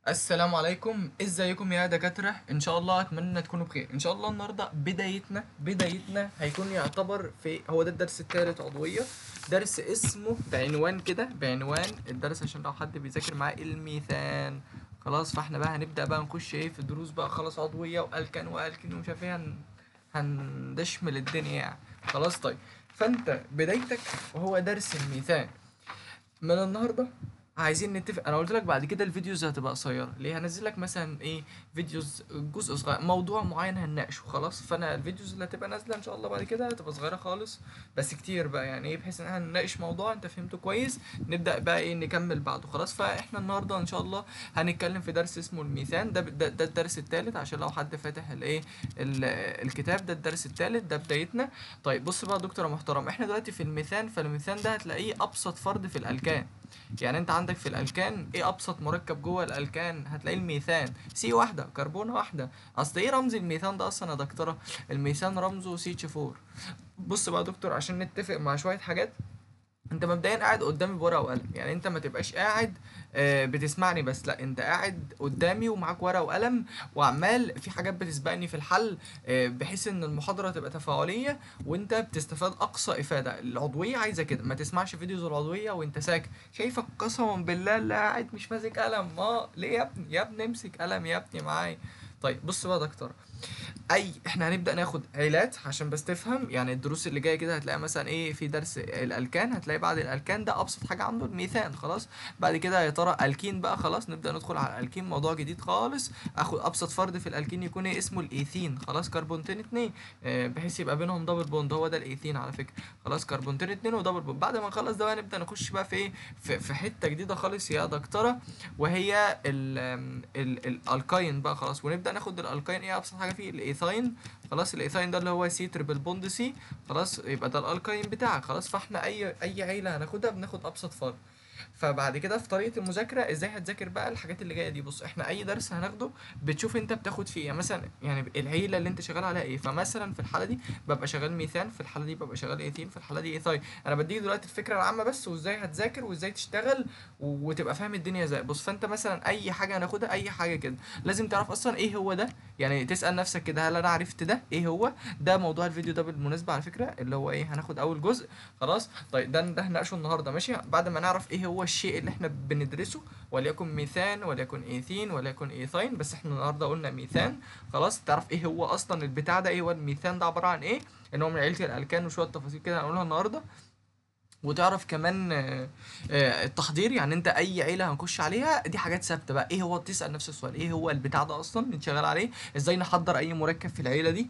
السلام عليكم، ازيكم يا دكاترة؟ ان شاء الله اتمنى تكونوا بخير. ان شاء الله النهاردة بدايتنا هيكون يعتبر في هو ده الدرس الثالث عضوية. درس اسمه بعنوان كده، بعنوان الدرس عشان لو حد بيذاكر معاه الميثان. خلاص، فاحنا بقى هنبدأ بقى نخش ايه في الدروس بقى، خلاص عضوية والكان والكين ومش عارف ايه، هندشمل الدنيا يعني. خلاص طيب، فانت بدايتك وهو درس الميثان من النهارده. عايزين نتفق، انا قلت لك بعد كده الفيديوز هتبقى قصيره ليه، هنزل لك مثلا ايه، فيديوز جزء صغير موضوع معين هنناقشه خلاص. فانا الفيديوز اللي هتبقى نازله ان شاء الله بعد كده هتبقى صغيره خالص، بس كتير بقى يعني ايه، بحيث ان احنا نناقش موضوع انت فهمته كويس، نبدا بقى ايه نكمل بعده خلاص. فاحنا النهارده ان شاء الله هنتكلم في درس اسمه الميثان. ده الدرس الثالث، عشان لو حد فاتح الايه ال- الكتاب، ده الدرس الثالث، ده بدايتنا. طيب بص بقى يا دكتور يا محترم، احنا دلوقتي في الميثان، فالميثان ده هتلاقيه ابسط فرد في الالكان. يعني انت عندك في الالكان ايه ابسط مركب جوه الالكان؟ هتلاقي الميثان، سي واحده كربونه واحده. اصل ايه رمز الميثان ده اصلا يا دكتوره؟ الميثان رمزه سي اتش 4. بص بقى يا دكتور، عشان نتفق مع شويه حاجات، انت مبدئيا قاعد قدامي بورقه وقلم، يعني انت ما تبقاش قاعد بتسمعني بس، لا انت قاعد قدامي ومعاك ورقه وقلم، وعمال في حاجات بتسبقني في الحل، بحيث ان المحاضره تبقى تفاعليه وانت بتستفاد اقصى افاده. العضويه عايزه كده، ما تسمعش فيديوز العضويه وانت ساكت، شايفك قسما بالله اللي قاعد مش ماسك قلم. ما ليه يا ابني؟ يا ابني امسك قلم يا ابني معايا. طيب بص بقى يا دكتور، احنا هنبدا ناخد عيلات عشان بس تفهم. يعني الدروس اللي جايه كده هتلاقي مثلا ايه، في درس الالكان، هتلاقي بعد الالكان ده ابسط حاجه عنده الميثان خلاص. بعد كده يا ترى الكين بقى، خلاص نبدا ندخل على الالكين، موضوع جديد خالص. اخد ابسط فرد في الالكين يكون ايه اسمه الايثين، خلاص كربونتين اتنين، بحيث يبقى بينهم دبل بوند، هو ده الايثين على فكره. خلاص كربونتين اتنين ودبل بوند. بعد ما نخلص ده بقى نبدا نخش بقى في ايه، في حته جديده خالص يا دكتوره، وهي الالكاين بقى خلاص. ونبدا ناخد الالكاين، ايه ابسط حاجه فيه؟ الايثاين. خلاص الايثاين ده اللي هو سي تريبل بوند سي، خلاص يبقى ده الالكاين بتاعك خلاص. فاحنا اي عيله هناخدها بناخد ابسط فرد. فبعد كده في طريقه المذاكره ازاي هتذاكر بقى الحاجات اللي جايه دي، بص احنا اي درس هناخده بتشوف انت بتاخد فيه يعني، مثلا يعني العيله اللي انت شغال عليها ايه. فمثلا في الحاله دي ببقى شغال ميثان، في الحاله دي ببقى شغال ايثين، في الحاله دي ايثاين. انا بديك دلوقتي الفكره العامه بس، وازاي هتذاكر وازاي تشتغل وتبقى فاهم الدنيا ازاي. بص فانت مثلا اي حاجه هناخدها، اي حاجه كده لازم تعرف اصلا ايه هو ده. يعني تسال نفسك كده، هل انا عرفت ده ايه هو؟ ده موضوع الفيديو ده بالمناسبه على فكره، اللي هو ايه، هناخد اول جزء خلاص. طيب ده هنناقشه النهارده ماشي، بعد ما نعرف ايه هو الشيء اللي احنا بندرسه، وليكن ميثان وليكن ايثين وليكن ايثاين، بس احنا النهارده قلنا ميثان. خلاص تعرف ايه هو اصلا البتاع ده، ايه هو الميثان ده عباره عن ايه، ان هو من عيله الالكان، وشويه تفاصيل كده هنقولها النهارده. وتعرف كمان التحضير، يعني انت اي عيله هنخش عليها دي حاجات ثابته بقى، ايه هو، تسال نفس السؤال ايه هو البتاع ده اصلا اللي شغال عليه، ازاي نحضر اي مركب في العيله دي.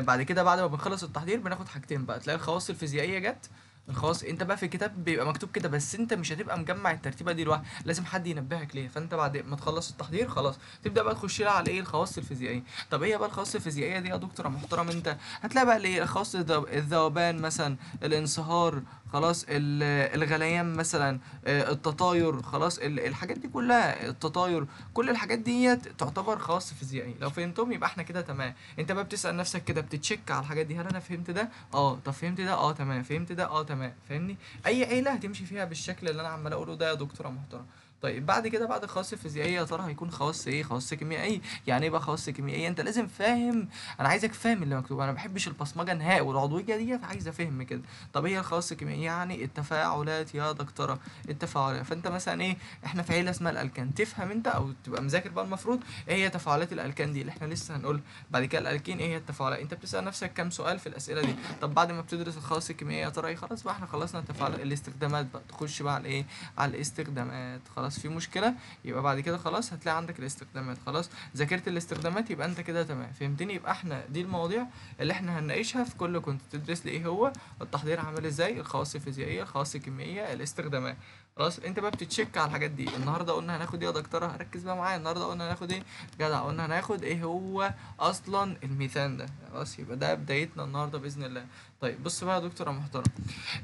بعد كده بعد ما بنخلص التحضير بناخد حاجتين بقى، تلاقي الخواص الفيزيائيه جت. الخواص انت بقى في الكتاب بيبقى مكتوب كده، بس انت مش هتبقى مجمع الترتيبه دي لوحدك، لازم حد ينبهك ليه. فانت بعد ما تخلص التحضير خلاص تبدا بقى تخش لها على ايه، الخواص الفيزيائيه. طب ايه بقى الخواص الفيزيائيه دي يا دكتور يا محترم؟ انت هتلاقي بقى الايه، الخواص الذوبان مثلا، الانصهار، خلاص الغليان مثلا، التطاير، خلاص الحاجات دي كلها، التطاير، كل الحاجات دي تعتبر خواص فيزيائيه. لو فهمتهم يبقى احنا كده تمام. انت بقى بتسال نفسك كده، بتتشيك على الحاجات دي، هل انا فهمت ده؟ اه. طب فهمت ده؟ اه تمام. فهمت ده؟ اه تمام. فاهمني؟ اي عيله هتمشي فيها بالشكل اللي انا عمال اقوله ده يا دكتوره محترم. طيب بعد كده، بعد الخواص الفيزيائيه يا ترى هيكون خواص ايه، خواص كيميائيه. يعني ايه بقى خواص كيميائيه؟ انت لازم فاهم، انا عايزك فاهم اللي مكتوب، انا ما بحبش البصمجه نهائي، والعضويه ديت عايزه فهم كده. طب هي الخواص الكيميائيه يعني التفاعلات يا دكتوره، التفاعلات. فانت مثلا ايه، احنا في عيله اسمها الالكان، تفهم انت او تبقى مذاكر بقى المفروض ايه هي تفاعلات الالكان دي اللي احنا لسه هنقول. بعد كده الالكين، ايه هي التفاعلات، انت بتسال نفسك كام سؤال في الاسئله دي. طب بعد ما بتدرس الخواص الكيميائيه يا ترى ايه، خلاص بقى احنا خلصنا التفاعلات. الاستخدامات بقى، تخش بقى على ايه، على الاستخدامات. خلاص في مشكله؟ يبقى بعد كده خلاص هتلاقي عندك الاستخدامات، خلاص ذاكرت الاستخدامات يبقى انت كده تمام، فهمتني؟ يبقى احنا دي المواضيع اللي احنا هنناقشها في كل، كنت تدرس لي ايه هو التحضير عامل ازاي، الخواص الفيزيائيه، الخواص الكيميائيه، الاستخدامات. خلاص انت بقى بتتشيك على الحاجات دي. النهارده قلنا هناخد ايه يا دكتوره؟ ركز بقى معايا، النهارده قلنا هناخد ايه؟ جدع، قلنا هناخد ايه هو اصلا الميثان ده. خلاص يبقى ده بدايتنا النهارده باذن الله. طيب بص بقى يا دكتور يا محترم،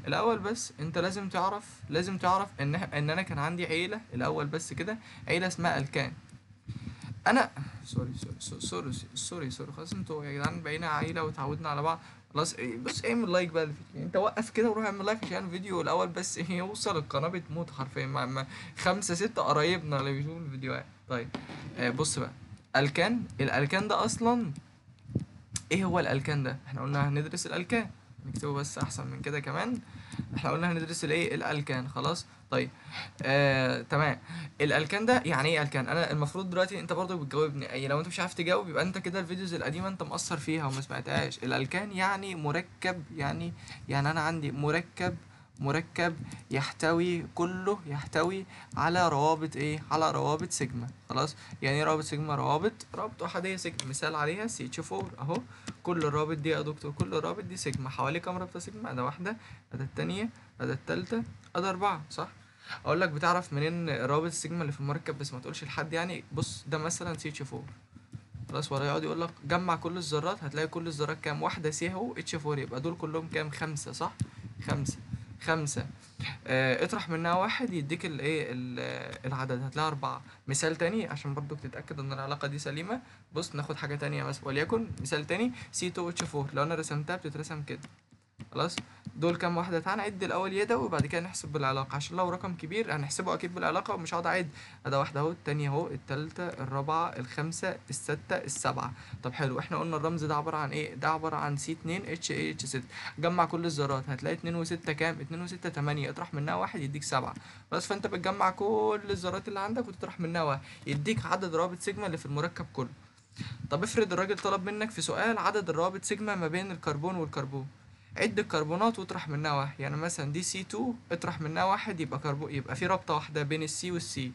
الاول بس انت لازم تعرف ان انا كان عندي عيله الاول بس كده، عيله اسمها الكان. انا سوري خلاص، انتوا يا جدعان بقينا عيله وتعودنا على بعض. خلاص بص اعمل لايك بقى للفيديو، انت وقف كده وروح اعمل لايك عشان الفيديو الاول بس يوصل، القناه بتموت حرفيا مع 5 6 قرايبنا اللي بيشوفوا الفيديوهات. طيب بص بقى، الالكان ده اصلا ايه هو الالكان ده؟ احنا قلنا هندرس الالكان، نكتبه بس احسن من كده كمان. احنا قلنا هندرس الايه، الالكان. خلاص طيب تمام. الالكان ده يعني ايه الكان؟ انا المفروض دلوقتي انت برضو بتجاوبني، اي لو انت مش عارف تجاوب يبقى انت كده الفيديوز القديمه انت مقصر فيها وما سمعتهاش. الالكان يعني مركب، يعني انا عندي مركب يحتوي على روابط ايه، على روابط سيجما. خلاص يعني ايه روابط سيجما؟ روابط احاديه سيجما، مثال عليها سي اتش 4 اهو. كل الروابط دي يا دكتور، كل الروابط دي سيجما. حوالي كام رابطه سيجما؟ ده واحده، ده التانية، ده التالتة، ده 4، صح؟ اقول لك بتعرف منين رابط السيجما اللي في المركب بس ما تقولش لحد يعني. بص ده مثلا سي اتش 4، خلاص، ولا يقعد يقول لك جمع كل الذرات، هتلاقي كل الذرات كام؟ واحده سي اهو اتش 4، يبقى دول كلهم كام؟ 5، صح؟ 5 اطرح منها واحد يديك الايه العدد، هتلاقي 4. مثال تاني عشان برضو تتأكد ان العلاقة دي سليمة، بص ناخد حاجة تانية مثلا، وليكن مثال تاني سي 2 اتش 4، لو انا رسمتها بتترسم كده. خلاص دول كام واحدة؟ تعالى نعد الأول يدوي وبعد كده نحسب بالعلاقة، عشان لو رقم كبير هنحسبه أكيد بالعلاقة ومش هقعد أعد. أدا واحدة أهو، التانية أهو، التالتة، الرابعة، الخامسة، الستة، السبعة. طب حلو، احنا قلنا الرمز ده عبارة عن إيه؟ ده عبارة عن سي 2 اتش اي اتش 6. جمع كل الذرات، هتلاقي 2 و6 كام؟ 2 و6 8، اطرح منها واحد يديك 7. بس فأنت بتجمع كل الذرات اللي عندك وتطرح منها واحد يديك عدد روابط سيجما اللي في المركب كله. طب افرض الراجل طلب منك في سؤال عدد الروابط سيجما ما بين الكربون والكربون، عد الكربونات واطرح منها واحد. يعني مثلا دي سي 2 اطرح منها واحد يبقى كربون، يبقى في رابطة واحدة بين السي والسي.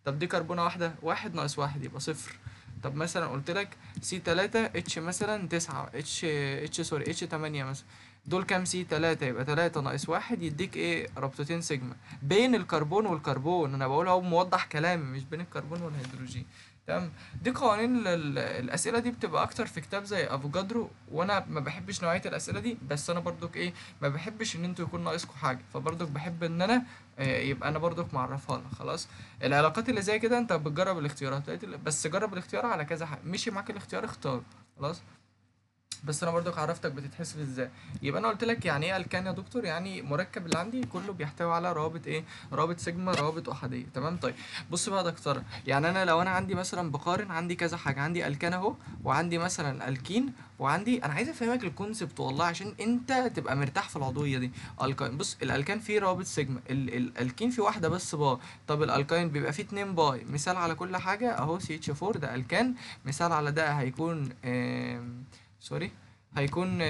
طب دي كربونة واحدة، واحد ناقص واحد يبقى صفر. طب مثلا قلت لك سي 3 اتش مثلا 9 اتش 8 مثلا، دول كام؟ سي 3 يبقى 3 ناقص واحد يديك ايه؟ رابطتين سيجما بين الكربون والكربون. انا بقول اهو موضح كلامي، مش بين الكربون والهيدروجين. تمام. دي قوانين الاسئله دي بتبقى اكتر في كتاب زي افوجادرو، وانا ما بحبش نوعيه الاسئله دي، بس انا برضك ايه، ما بحبش ان انتوا يكون ناقصكم حاجه، فبرضك بحب ان انا يبقى انا برضك معرفها لك. خلاص العلاقات اللي زي كده انت بتجرب الاختيارات، بس جرب الاختيار على كذا حاجه، مشي معاك الاختيار اختار. خلاص بس انا برضك عرفتك بتتحسب ازاي. يبقى انا قلت لك يعني ايه الكان يا دكتور؟ يعني مركب اللي عندي كله بيحتوي على روابط ايه، روابط سيجما، روابط احاديه. تمام. طيب بص بقى يا دكتور، يعني انا لو انا عندي مثلا بقارن، عندي كذا حاجه، عندي الكان اهو، وعندي مثلا الكين، وعندي، انا عايز افهمك الكونسبت والله عشان انت تبقى مرتاح في العضويه دي. الكاين، بص الالكان فيه روابط سيجما، الالكين فيه واحده بس باي. طب الالكاين بيبقى فيه 2 باي. مثال على كل حاجه اهو، سي اتش 4 ده الكان، مثال على ده هيكون سوري، هيكون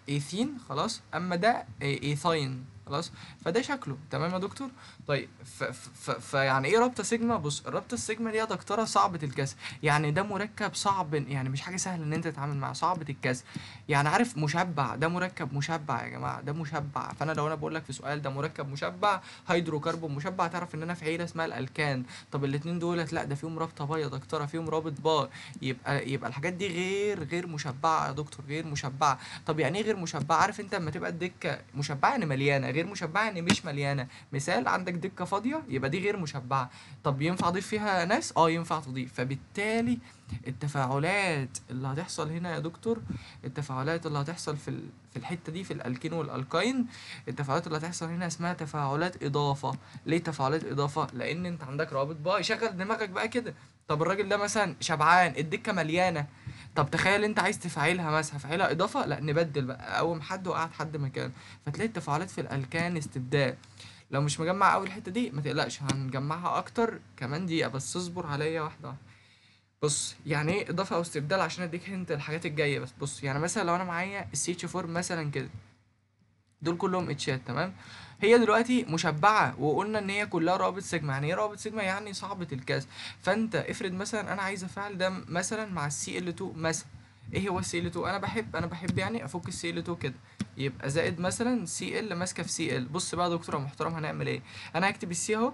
ايثين. خلاص اما ده ايثاين. خلاص فده شكله تمام يا دكتور. طيب فيعني ايه رابطه سيجما؟ بص الرابطه السيجما دي يا دكتوره صعبه الكسر، يعني ده مركب صعب، يعني مش حاجه سهله ان انت تتعامل معاه، صعبه الكسر. يعني عارف مشبع، ده مركب مشبع يا جماعه، ده مشبع. فانا لو انا بقول لك في سؤال ده مركب مشبع، هيدروكربون مشبع، تعرف ان انا في عيله اسمها الالكان. طب الاتنين دولت لا، ده فيهم رابطه باي يا دكتوره، فيهم رابط باي. يبقى الحاجات دي غير مشبعه يا دكتور، غير مشبعه. طب يعني ايه غير مشبعه؟ عارف انت لما تبقى الدكه مشبعه يعني مليانه، غير مشبعه يعني مش مليانه. مثال عندك دكه فاضيه يبقى دي غير مشبعه. طب ينفع اضيف فيها ناس؟ ينفع تضيف. فبالتالي التفاعلات اللي هتحصل هنا يا دكتور، التفاعلات اللي هتحصل في الحته دي في الالكين والالكاين، التفاعلات اللي هتحصل هنا اسمها تفاعلات اضافه. ليه تفاعلات اضافه؟ لان انت عندك روابط باي. شغل دماغك بقى كده. طب الراجل ده مثلا شبعان، الدكه مليانه، طب تخيل انت عايز تفعلها مثلا، فعلها اضافه، لا نبدل بقى، اقوم حد وقعد حد مكانه. فتلاقي التفاعلات في الالكان استبدال. لو مش مجمع اول الحته دي ما تقلقش، هنجمعها اكتر كمان دقيقه، بس اصبر عليا واحده واحده. بص يعني ايه اضافه او استبدال عشان اديك انت الحاجات الجايه. بس بص يعني مثلا لو انا معايا السي اتش 4 مثلا كده، دول كلهم اتشات تمام. هي دلوقتي مشبعه وقلنا ان هي كلها روابط سيجما. يعني ايه رابط سيجما؟ يعني صعبه الكسر. فانت افرض مثلا انا عايز افعل ده مثلا مع السي ال 2 مثلا. ايه هو السي ال 2؟ انا بحب يعني افك السي ال 2 كده، يبقى زائد مثلا سي ال ماسكه في سي ال. بص بقى يا دكتور محترم هنعمل ايه، انا هكتب السي اهو،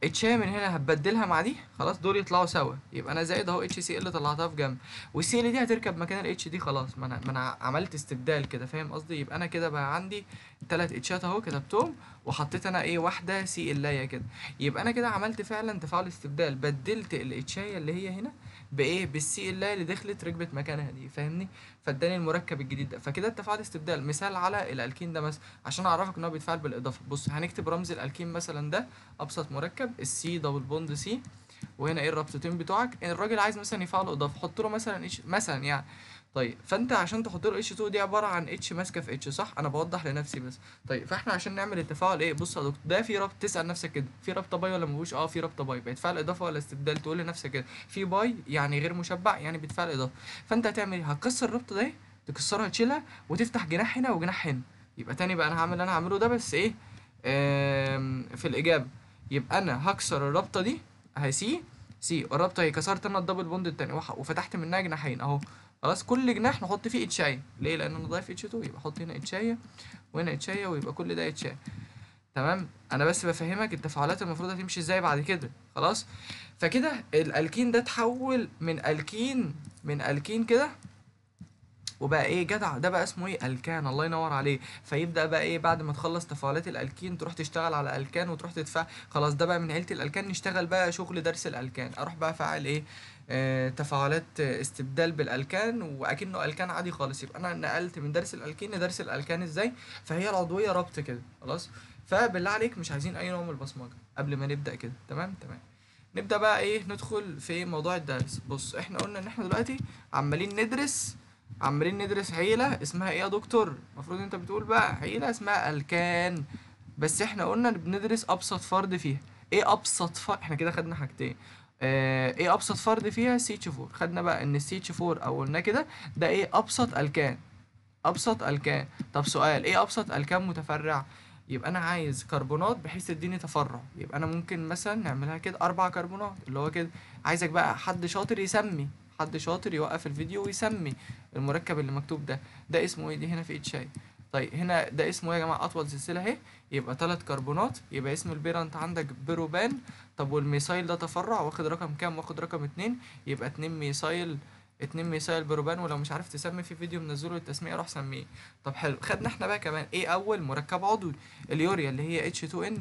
اتشا من هنا هتبدلها مع دي، خلاص دول يطلعوا سوا، يبقى انا زائد اهو اتش سي ال طلعتها في جنب، والسي ال دي هتركب مكان الاتش دي. خلاص ما انا عملت استبدال كده، فاهم قصدي؟ يبقى انا كده بقى عندي 3 اتشات اهو كتبتهم، وحطيت انا ايه، واحده سي ال كده. يبقى انا كده عملت فعلا تفاعل استبدال، بدلت الاتشايه اللي هي هنا بايه؟ بالسي اللي دخلت ركبت مكانها دي، فاهمني؟ فاداني المركب الجديد ده. فكده التفاعل استبدال. مثال على الالكين ده مثلا عشان اعرفك ان هو بيتفاعل بالاضافه، بص هنكتب رمز الالكين مثلا ده ابسط مركب السي دبل بوند سي، وهنا ايه الرابطتين بتوعك. الراجل عايز مثلا يفعل اضافه، حط له مثلا اتش مثلا يعني. طيب فانت عشان تحط له اتش 2 دي عباره عن اتش ماسكه في اتش، صح؟ انا بوضح لنفسي بس. طيب فاحنا عشان نعمل التفاعل ايه، بص يا دكتور ده في رابط، تسال نفسك كده في رابطه باي ولا مفيش؟ اه في رابطه باي. بيتفاعل اضافه ولا استبدال؟ تقول لنفسك كده في باي يعني غير مشبع يعني بيتفاعل اضافه. فانت هتعمل ايه؟ هتكسر الرابطه دي، تكسرها تشيلها وتفتح جناح هنا وجناح هنا. يبقى تاني بقى انا هعمل اللي انا هعمله ده بس ايه، في الاجابه. يبقى انا هكسر الرابطه دي اهي سي الرابطه اهي، كسرت انا الدبل بوند التاني وفتحت منها جناحين اهو. خلاص كل جناح نحط فيه اتشايه، ليه؟ لان انا ضايف اتش 2، يبقى احط هنا اتشايه وهنا اتشايه ويبقى كل ده اتشايه. تمام؟ انا بس بفهمك التفاعلات المفروض هتمشي ازاي بعد كده. خلاص فكده الالكين ده اتحول من الكين كده وبقى ايه جدع، ده بقى اسمه ايه؟ الكان. الله ينور عليه. فيبدا بقى ايه بعد ما تخلص تفاعلات الالكين تروح تشتغل على الكان وتروح تدفع. خلاص ده بقى من عيله الالكان، نشتغل بقى شغل درس الالكان. اروح بقى افعل ايه؟ تفاعلات استبدال بالالكان واكنه الكان عادي خالص. يبقى انا نقلت من درس الالكين لدرس الالكان ازاي؟ فهي العضويه ربط كده. خلاص فبالله عليك مش عايزين اي نوع من البصمجه قبل ما نبدا كده. تمام تمام. نبدا بقى ايه ندخل في موضوع الدرس. بص احنا قلنا ان احنا دلوقتي عمالين ندرس عيلة اسمها ايه يا دكتور؟ المفروض انت بتقول بقى عيلة اسمها الكان. بس احنا قلنا بندرس ابسط فرد فيها. ايه ابسط فرد؟ احنا كده خدنا حاجتين. ايه ابسط فرد فيها؟ سي اتش 4. خدنا بقى ان السي اتش 4 او قلنا كده ده ايه؟ ابسط الكان. ابسط الكان. طب سؤال، ايه ابسط الكان متفرع؟ يبقى انا عايز كربونات بحيث تديني تفرع. يبقى انا ممكن مثلا نعملها كده 4 كربونات اللي هو كده. عايزك بقى حد شاطر يسمي، حد شاطر يوقف الفيديو ويسمي المركب اللي مكتوب ده اسمه ايه؟ دي هنا في اتشاي. طيب هنا ده اسمه ايه يا جماعه؟ اطول سلسله اهي. يبقى 3 كربونات، يبقى اسم البيرنت عندك بيروبان. طب والميثايل ده تفرع واخد رقم كام؟ واخد رقم 2. يبقى 2 ميثايل بروبان. ولو مش عارف تسمي في فيديو منزله للتسمية روح سميه. طب حلو، خدنا احنا بقى كمان ايه اول مركب عضوي؟ اليوريا اللي هي H2N.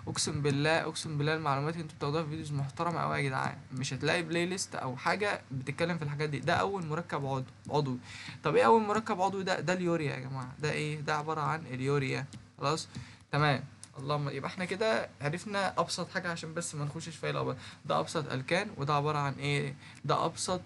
اقسم بالله المعلومات اللي انتوا بتاخدوها في فيديوز محترمه قوي يا جدعان. مش هتلاقي بلاي ليست او حاجه بتتكلم في الحاجات دي. ده اول مركب عضوي. طب ايه اول مركب عضوي ده اليوريا يا جماعه. ده ايه؟ ده عباره عن اليوريا. خلاص تمام. اللهم يبقى احنا كده عرفنا ابسط حاجه عشان بس ما نخشش في الابد. ده ابسط الكان وده عباره عن ايه؟ ده ابسط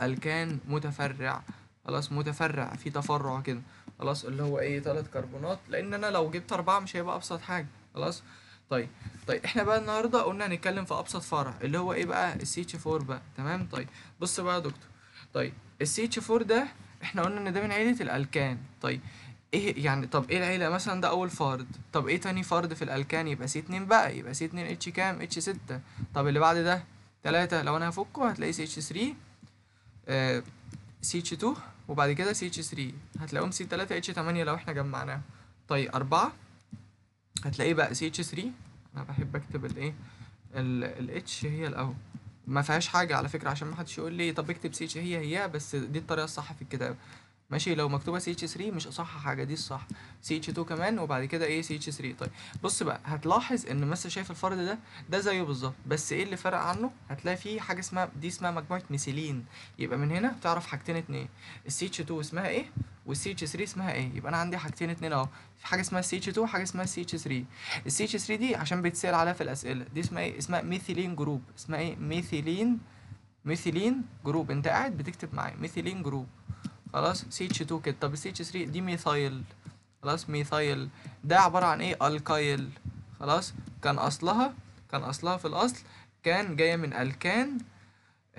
الكان متفرع. خلاص متفرع في تفرع كده. خلاص اللي هو ايه 3 كربونات، لان انا لو جبت 4 مش هيبقى ابسط حاجه. خلاص طيب. طيب احنا بقى النهارده قلنا هنتكلم في ابسط فرع اللي هو ايه بقى؟ السي اتش 4 بقى. تمام. طيب بص بقى يا دكتور. طيب السي اتش 4 ده احنا قلنا ان ده من عيله الالكان. طيب ايه يعني؟ طب ايه العيله مثلا؟ ده اول فرد. طب ايه تاني فرد في الالكان؟ يبقى سي 2 بقى. يبقى سي 2 اتش كام؟ اتش 6. طب اللي بعد ده 3. لو انا هفكه هتلاقي سي اتش 3 سي اتش 2 وبعد كده سي اتش 3. هتلاقيهم سي 3 اتش 8 لو احنا جمعناهم. طيب 4 هتلاقيه بقى سي اتش 3. انا بحب اكتب الايه الاتش هي الاول، ما فيهاش حاجه على فكره عشان ما حدش يقول لي طب اكتب سي اتش هي بس دي الطريقه الصح في الكتاب. ماشي لو مكتوبه سي اتش 3 مش اصح حاجه، دي الصح. سي اتش 2 كمان وبعد كده ايه سي اتش 3. طيب بص بقى هتلاحظ ان مثلا شايف الفرد ده زيه بالظبط، بس ايه اللي فرق عنه؟ هتلاقي فيه حاجه اسمها دي اسمها مجموعه ميثيلين. يبقى من هنا تعرف حاجتين اتنين، السي اتش 2 اسمها ايه والسي اتش 3 اسمها ايه. يبقى انا عندي حاجتين اتنين اهو، في حاجه اسمها السي اتش 2 وحاجه اسمها السي اتش 3. السي اتش 3 دي عشان بيتسال عليها في الاسئله، دي اسمها ايه؟ اسمها ميثيلين جروب. اسمها ايه؟ ميثيلين جروب. انت قاعد بتكتب معايا ميثيلين جروب. خلاص سي اتش 2 كده. طب السي اتش 3 دي ميثايل. خلاص ميثايل ده عبارة عن ايه؟ الكايل. خلاص كان اصلها في الاصل كان جاية من الكان.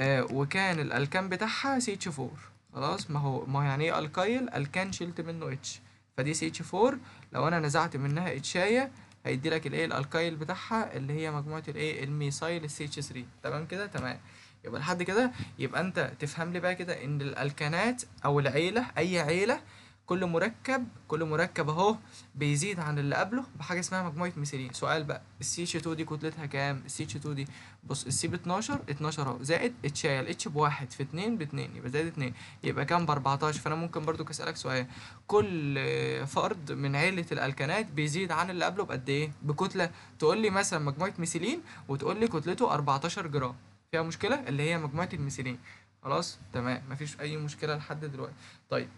وكان الالكان بتاعها سي اتش 4. خلاص ما هو يعني ايه الكايل؟ الكان شلت منه اتش فدي سي اتش 4. لو انا نزعت منها اتشاية هيدي لك الايه الالكايل بتاعها اللي هي مجموعة الايه الميثايل السي اتش 3. تمام كده تمام. يبقى لحد كده يبقى انت تفهم لي بقى كده ان الالكانات او العيله اي عيله كل مركب اهو بيزيد عن اللي قبله بحاجه اسمها مجموعه ميثيلين. سؤال بقى السي اتش 2 دي كتلتها كام؟ السي اتش 2 دي بص السي ب 12 اهو زائد اتشال اتش بواحد في 2 ب2 يبقى زائد 2 يبقى كام؟ ب 14. فانا ممكن برضو اسالك سؤال، كل فرد من عيله الالكانات بيزيد عن اللي قبله بقد ايه؟ بكتله. تقول لي مثلا مجموعه ميثيلين وتقول لي كتلته 14 جرام. فيها مشكله اللي هي مجموعه الميثيلين. خلاص تمام، مفيش اي مشكله لحد دلوقتي. طيب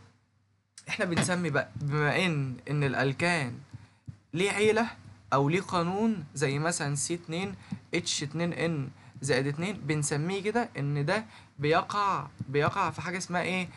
احنا بنسمي بقى، بما ان الالكان ليه عيلة او ليه قانون زي مثلا C2H2N زائد 2، بنسميه كده ان ده بيقع في حاجة اسمها ايه،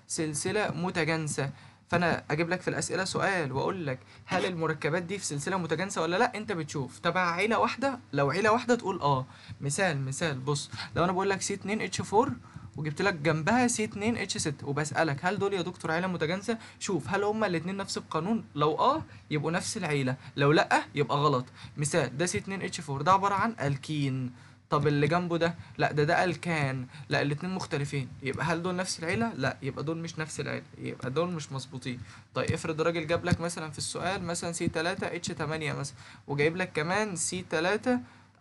سلسلة متجانسة. فانا اجيب لك في الاسئله سؤال واقول لك هل المركبات دي في سلسله متجانسه ولا لا، انت بتشوف تبع عيله واحده، لو عيله واحده تقول اه. مثال بص، لو انا بقول لك C2H4 وجبت لك جنبها C2H6 وبسألك هل دول يا دكتور عيلة متجانسة، شوف هل هما الاتنين نفس القانون، لو اه يبقوا نفس العيلة، لو لأ يبقى غلط. مثال، ده C2H4 ده عبارة عن الكين، طب اللي جنبه ده لا ده الكان، لا الاتنين مختلفين، يبقى هل دول نفس العيلة؟ لا يبقى دول مش نفس العيلة، يبقى دول مش مظبوطين. طيب افرض راجل جاب لك مثلا في السؤال مثلا C3H8 مثلا، وجايب لك كمان C3،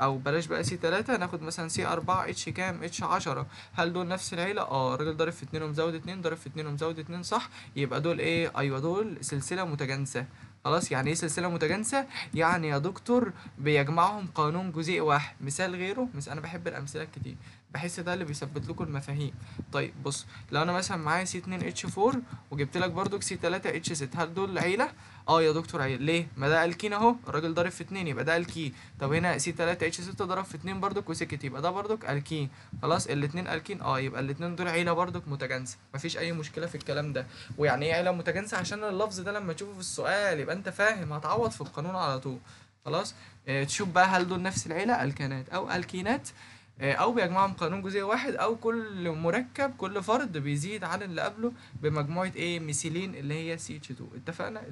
او بلاش بقى C3، ناخد مثلا C4 H كام H10، هل دول نفس العيلة؟ اه، الراجل ضارب في 2 ومزود 2، ضارب في 2 ومزود 2 صح، يبقى دول ايه، ايوه دول سلسلة متجانسة. خلاص، يعني ايه سلسلة متجانسة؟ يعني يا دكتور بيجمعهم قانون جزيئي واحد. مثال غيره، انا بحب الامثله الكتير، بحس ده اللي بيثبت لكم المفاهيم. طيب بص، لو انا مثلا معايا C2H4 وجبت لك برضك C3H6، هل دول عيله؟ اه يا دكتور عيله، ليه؟ ما ده الكين اهو، الراجل ضارب في 2 يبقى ده الكين. طب هنا C3H6 ضرب في 2 برضك وسكت، يبقى ده برضك الكين. خلاص الاتنين الكين، اه يبقى الاتنين دول عيله برضك متجانسه، مفيش اي مشكله في الكلام ده. ويعني ايه عيله متجانسه؟ عشان اللفظ ده لما تشوفه في السؤال يبقى انت فاهم، هتعوض في القانون على طول. خلاص. تشوف بقى هل دول نفس العيله، الكانات او الكينات، او بيجمعهم قانون جزيئي واحد، او كل مركب كل فرد بيزيد عن اللي قبله بمجموعه ايه، ميثيلين اللي هي CH2. اتفقنا.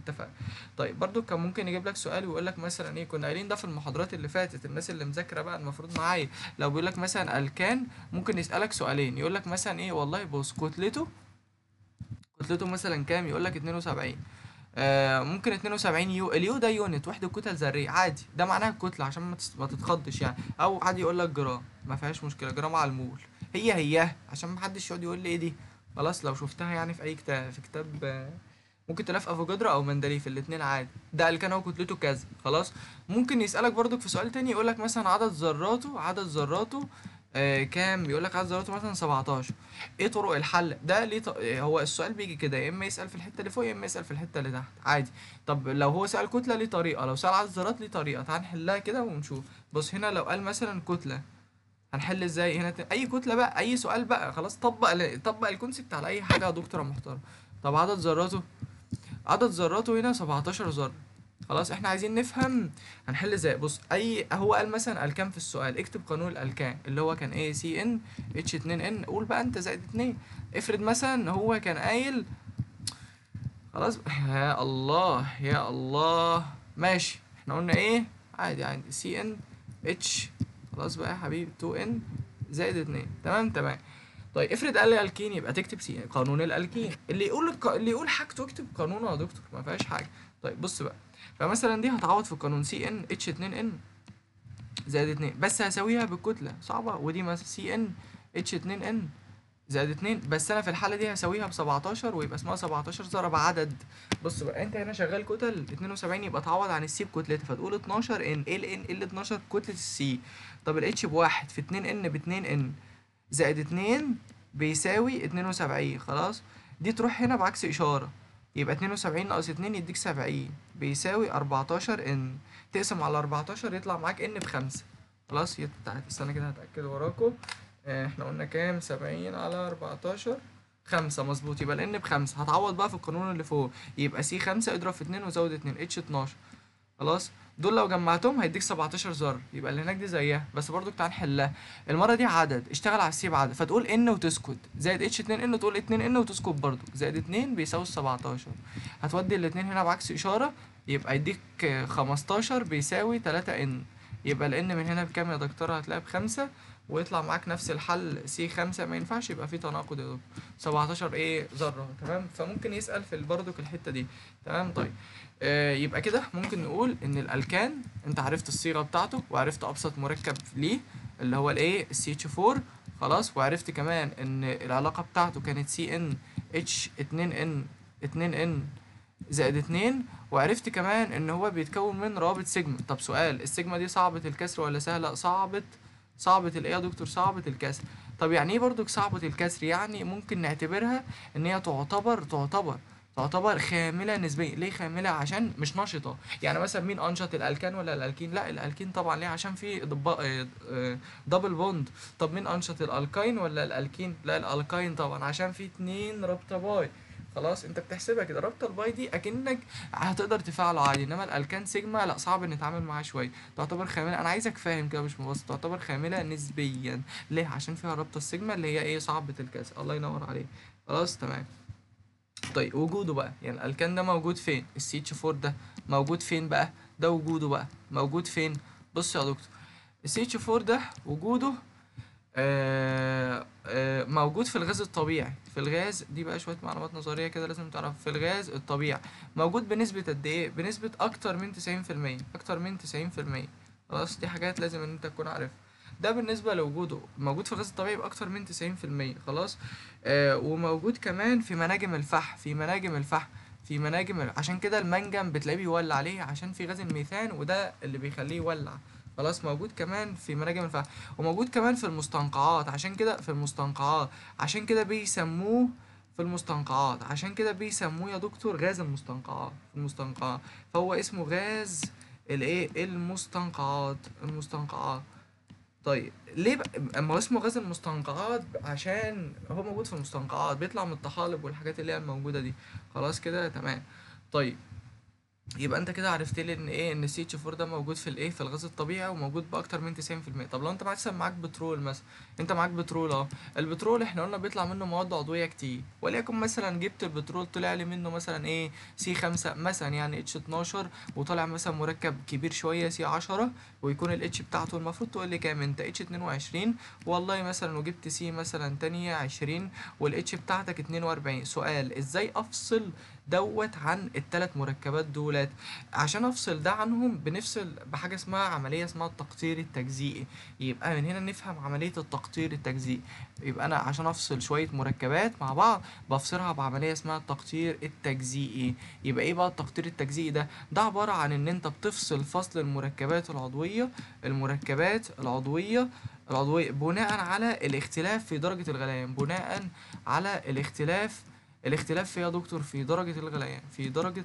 طيب برضو كان ممكن يجيب لك سؤال ويقول لك مثلا ايه، كنا قايلين ده في المحاضرات اللي فاتت، الناس اللي مذاكره بقى المفروض معايا، لو بيقول لك مثلا الكان ممكن يسالك سؤالين، يقول لك مثلا ايه، والله بص كتلته مثلا كام، يقول لك 72. ممكن 72 يو، اليو ده يونت وحده كتل ذريه عادي، ده معناها الكتله عشان ما تتخضش يعني، او عادي يقول لك جرام، ما فيهاش مشكله، جرام على المول، هي عشان ما حدش يقعد يقول لي ايه دي. خلاص، لو شفتها يعني في اي كتاب، في كتاب ممكن تلاقي في افوجادرو او مندليف الاتنين عادي، ده اللي كان هو كتلته كذا. خلاص. ممكن يسالك برضك في سؤال تاني يقول لك مثلا عدد ذراته كام، بيقول لك عدد ذراته مثلا 17. ايه طرق الحل ده؟ ليه هو السؤال بيجي كده، يا اما يسال في الحته اللي فوق يا اما يسال في الحته اللي تحت عادي. طب لو هو سال كتله ليه طريقه، لو سال عدد ذرات ليه طريقه، تعال نحلها كده ونشوف. بص هنا لو قال مثلا كتله، هنحل ازاي هنا؟ اي كتله بقى، اي سؤال بقى، خلاص طبق الكونسيبت على اي حاجه يا دكتور محترم. طب عدد ذراته هنا 17 ذره. خلاص، احنا عايزين نفهم هنحل ازاي. بص، هو قال مثلا الكام في السؤال، اكتب قانون الالكان اللي هو كان ايه، CnH2n، قول بقى انت زائد 2. افرض مثلا هو كان قايل، خلاص يا الله يا الله، ماشي احنا قلنا ايه، عادي CnH، خلاص بقى يا حبيبي 2n زائد 2، تمام. طيب افرض قال لي الكين، يبقى تكتب قانون الالكين، اللي يقول حاجته يكتب قانونه يا دكتور، ما فيهاش حاجه. طيب بص بقى، فمثلا دي هتعوض في قانون CnH2n زائد 2، بس هساويها بالكتله صعبه، ودي مثلا CnH2n زائد 2، بس انا في الحاله دي هساويها ب 17 ويبقى اسمها 17 ضرب عدد. بص بقى، انت هنا شغال كتل 72، يبقى تعوض عن السي بكتلتها، فتقول 12 ان ال 12 كتله السي. طب الاتش بواحد في 2 ان ب 2 ان زائد 2 بيساوي 72. خلاص، دي تروح هنا بعكس اشاره، يبقى 72 ناقص 2 يديك 70 بيساوي 14 ان، تقسم على 14 يطلع معاك ان بخمسة. خلاص، استنى كده هتأكد وراكم. احنا قلنا كام، 70 على 14، خمسة مظبوط، يبقى الان بخمسة. هتعوض بقى في القانون اللي فوق، يبقى سي 5 اضرب في 2 وزود 2 اتش 12. خلاص، دول لو جمعتهم هيديك 17 ذره، يبقى اللي هناك دي زيها، بس برضو تعال نحلها. المره دي عدد، اشتغل على السي بعدد، فتقول ان وتسكت، زائد اتش 2 ان تقول 2 ان وتسكت برضو، زائد 2 بيساوي 17. هتودي الاتنين هنا بعكس اشاره، يبقى يديك 15 بيساوي 3 ان، يبقى الان من هنا بكام يا دكتوره؟ هتلاقي بخمسة، ويطلع معاك نفس الحل سي 5، ما ينفعش يبقى في تناقض يا دكتور، 17 ايه ذره. تمام، فممكن يسأل في برضك الحته دي. تمام. طيب يبقى كده ممكن نقول ان الالكان انت عرفت الصيغه بتاعته، وعرفت ابسط مركب ليه اللي هو الايه CH4. خلاص، وعرفت كمان ان العلاقه بتاعته كانت CnH2n زائد 2، وعرفت كمان ان هو بيتكون من روابط سيجما. طب سؤال، السيجما دي صعبة الكسر ولا سهلة؟ صعبة الايه يا دكتور؟ صعبة الكسر. طب يعني ايه برضك صعبة الكسر؟ يعني ممكن نعتبرها ان هي تعتبر خاملة نسبيا. ليه خاملة؟ عشان مش نشطة. يعني مثلا مين انشط، الالكان ولا الالكين؟ لا الالكين طبعا. ليه؟ عشان في دبل بوند. طب مين انشط، الالكاين ولا الالكين؟ لا الالكاين طبعا، عشان في اتنين رابطة باي. خلاص انت بتحسبها كده، رابطة الباي دي اكنك هتقدر تفعله عادي، انما الالكان سيجما لا، صعب نتعامل معاه شويه. تعتبر خامله، انا عايزك فاهم كده مش مبسط، تعتبر خامله نسبيا. ليه؟ عشان فيها رابطه السيجما اللي هي ايه، صعبه الكسر. الله ينور عليك. خلاص تمام. طيب وجوده بقى، يعني الالكان ده موجود فين؟ السي اتش 4 ده موجود فين بقى؟ ده وجوده بقى موجود فين؟ بص يا دكتور، السي اتش 4 ده وجوده موجود في الغاز الطبيعي. في الغاز دي بقى شوية معلومات نظرية كده لازم تعرف. في الغاز الطبيعي موجود بنسبة قد ايه؟ بنسبة أكتر من 90%. أكتر من 90%. خلاص دي حاجات لازم إن أنت تكون عارفها. ده بالنسبة لوجوده موجود في الغاز الطبيعي بأكتر من 90%. خلاص. وموجود كمان في مناجم الفحم. عشان كده المنجم بتلاقيه بيولع. عليه عشان في غاز الميثان وده اللي بيخليه يولع. خلاص. موجود كمان في مناجم الفحم، وموجود كمان في المستنقعات. عشان كده في المستنقعات، عشان كده بيسموه في المستنقعات، عشان كده بيسموه يا دكتور غاز المستنقعات. في المستنقعات فهو اسمه غاز الايه، المستنقعات. طيب ليه بقى اما هو اسمه غاز المستنقعات؟ عشان هو موجود في المستنقعات، بيطلع من الطحالب والحاجات اللي هي الموجوده دي. خلاص كده تمام. طيب يبقى انت كده عرفت لي ان ايه، ان السي اتش 4 ده موجود في الايه، في الغاز الطبيعي، وموجود باكتر من 90%. طب لو انت مثلا معاك بترول مثلا، انت معاك بترول اهو. البترول احنا قلنا بيطلع منه مواد عضويه كتير، وليكن مثلا جبت البترول طلع لي منه مثلا ايه، سي 5 مثلا، يعني اتش 12، وطلع مثلا مركب كبير شويه سي 10، ويكون الاتش بتاعته المفروض تقول لي كام انت، اتش 22. والله مثلا وجبت سي مثلا تانية 20، والاتش بتاعتك 42. سؤال، ازاي افصل دوت عن التلات مركبات دولت؟ عشان افصل ده عنهم بنفصل بحاجه اسمها عمليه اسمها التقطير التجزيئي. يبقى من هنا نفهم عمليه التقطير التجزيئي. يبقى انا عشان افصل شويه مركبات مع بعض بفصلها بعمليه اسمها التقطير التجزيئي. يبقى ايه بقى التقطير التجزيئي ده؟ ده عباره عن ان انت بتفصل فصل المركبات العضويه، العضويه بناء على الاختلاف في درجه الغليان. بناء على الاختلاف في يا دكتور في درجة الغليان، في درجة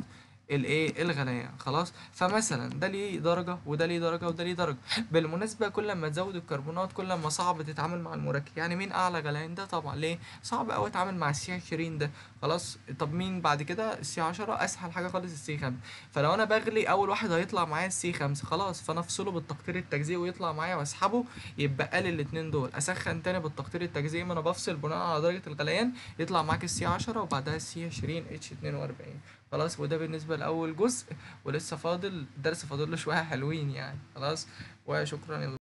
الايه، الغليان. خلاص. فمثلا ده ليه درجة وده ليه درجة وده ليه درجة. بالمناسبة كل ما تزود الكربونات كل ما صعب تتعامل مع المركب. يعني مين اعلى غليان؟ ده طبعا. ليه؟ صعب اوي اتعامل مع السي 20 ده. خلاص. طب مين بعد كده؟ السي 10. اسهل حاجة خالص السي 5. فلو انا بغلي اول واحد هيطلع معايا السي 5. خلاص. فانا افصله بالتقطير التجزئي ويطلع معايا واسحبه، يبقى لي الاتنين دول. اسخن تاني بالتقطير التجزئي، ما انا بفصل بناء على درجة الغليان، يطلع معاك السي 10 وبعدها السي 20 اتش 42. خلاص. وده بالنسبة لأول جزء، ولسه فاضل درس، فاضل له شوية حلوين يعني. خلاص. وشكرا يا